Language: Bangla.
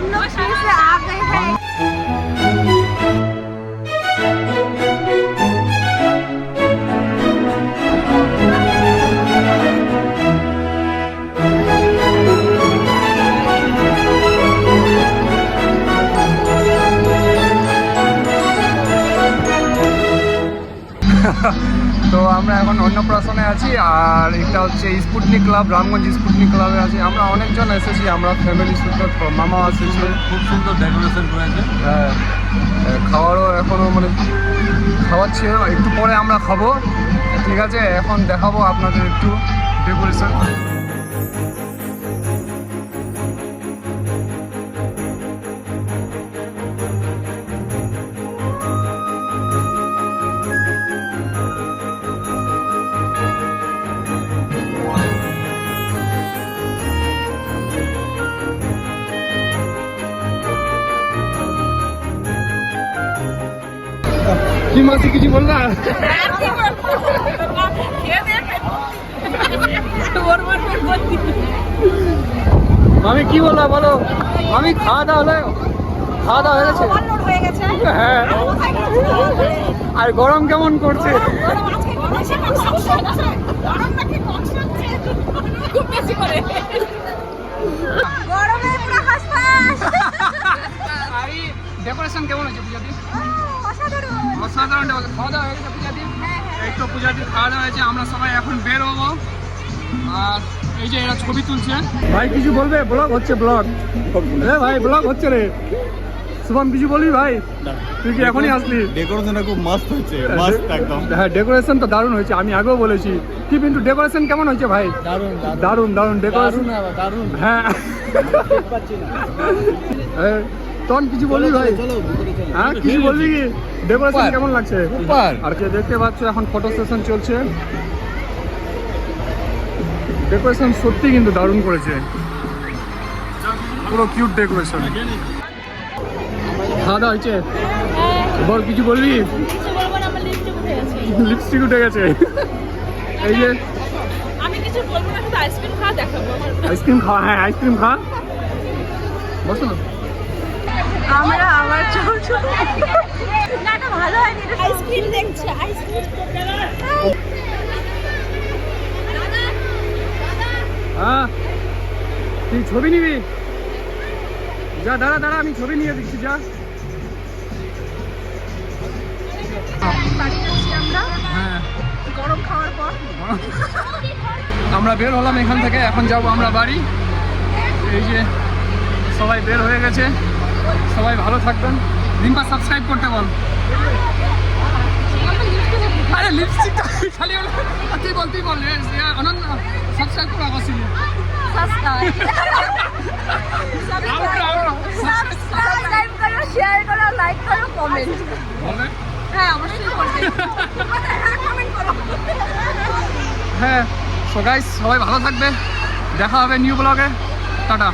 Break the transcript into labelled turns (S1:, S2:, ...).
S1: हम लोग फिर से आ गए हैं।
S2: তো আমরা এখন অন্নপ্রাশনে আছি আর এটা হচ্ছে স্পুটনিক ক্লাব, রামগঞ্জ স্পুটনিক ক্লাবে আছি। আমরা অনেকজন এসেছি, আমরা ফ্যামিলি সূত্রে, মামা এসেছে।
S3: খুব সুন্দর ডেকোরেশন করেছে।
S2: হ্যাঁ, খাওয়ারও এখনও মানে খাওয়াচ্ছি, একটু পরে আমরা খাবো। ঠিক আছে, এখন দেখাবো আপনাদের একটু ডেকোরেশন। কি মাসি কিছু বল না? মামি কি বললা বলো? মামি খাওয়া দাওয়া হয়ে গেছে? হ্যাঁ। আর গরম কেমন করছে? ডেকোরেশন কেমন হয়েছে পূজাদি? অসাধারণ। খাওয়া দাওয়া হয়ে গেছে পূজাদি? এই তো পূজাদি খাওয়া দাওয়া হয়েছে, আমরা সবাই এখন বের হবো। আর এই যে এরা ছবি তুলছে। ভাই কিছু বলবে? ব্লগ হচ্ছে, ব্লগ। ভাই ব্লগ হচ্ছে রে। শুভম কিছু বলবি ভাই? তুই কি এখনই আসলি?
S3: ডেকোরেশনটা খুব মস্ত হয়েছে, মস্ত একদম।
S2: হ্যাঁ, ডেকোরেশন তো দারুণ হয়েছে, আমি আগেও বলেছি। কি কিন্তু ডেকোরেশন কেমন হয়েছে ভাই?
S3: দারুণ
S2: দারুণ দারুণ ডেকোরেশন।
S3: দারুণ।
S2: হ্যাঁ, তখন কিছু বলবি ভাই? হ্যাঁ, কিছু বলবি কি? ডেকোরেশন কেমন লাগছে? আর কে দেখতে পাচ্ছ এখন ফটো সেশন চলছে। ডেকোরেশন সত্যি কিন্তু দারুণ করেছে, পুরো কিউট ডেকোরেশন। খাওয়া দাওয়া হয়েছে? বল কিছু বলবি? লিপস্টিক উঠে গেছে। এই যে
S1: আমি কিছু বলবো না, শুধু আইসক্রিম খাওয়া দেখাবো।
S2: আইসক্রিম খাওয়া? হ্যাঁ, আইসক্রিম খা, বসো না।
S1: আমরা আবার চলছো না, এটা ভালো হয়নি। আইসক্রিম দেখছে, আইসক্রিম।
S2: হ্যাঁ, তুই ছবি নিবি? যা, দাঁড়া দাঁড়া, আমি ছবি নিয়ে দিচ্ছি, যা।
S1: বাড়ি যাচ্ছি আমরা
S2: হ্যাঁ,
S1: গরম খাওয়ার পর।
S2: আমরা বের হলাম এখান থেকে, এখন যাব আমরা বাড়ি। এই যে সবাই বের হয়ে গেছে, সবাই ভালো থাকবেন। রিম্পা সাবস্ক্রাইব করতে বল। আরে লিপস্টিকটা খালি হলো, তুই বল অনন্য সাবস্ক্রাইব করো আবাসি।
S1: সাবস্ক্রাইব করো, শেয়ার করো, লাইক করো, কমেন্ট। হ্যাঁ, অবশ্যই করবে। হ্যাঁ, কমেন্ট করো।
S2: হ্যাঁ, সো গাইস সবাই ভালো থাকবে, দেখা হবে নিউ ব্লগে। টাটা।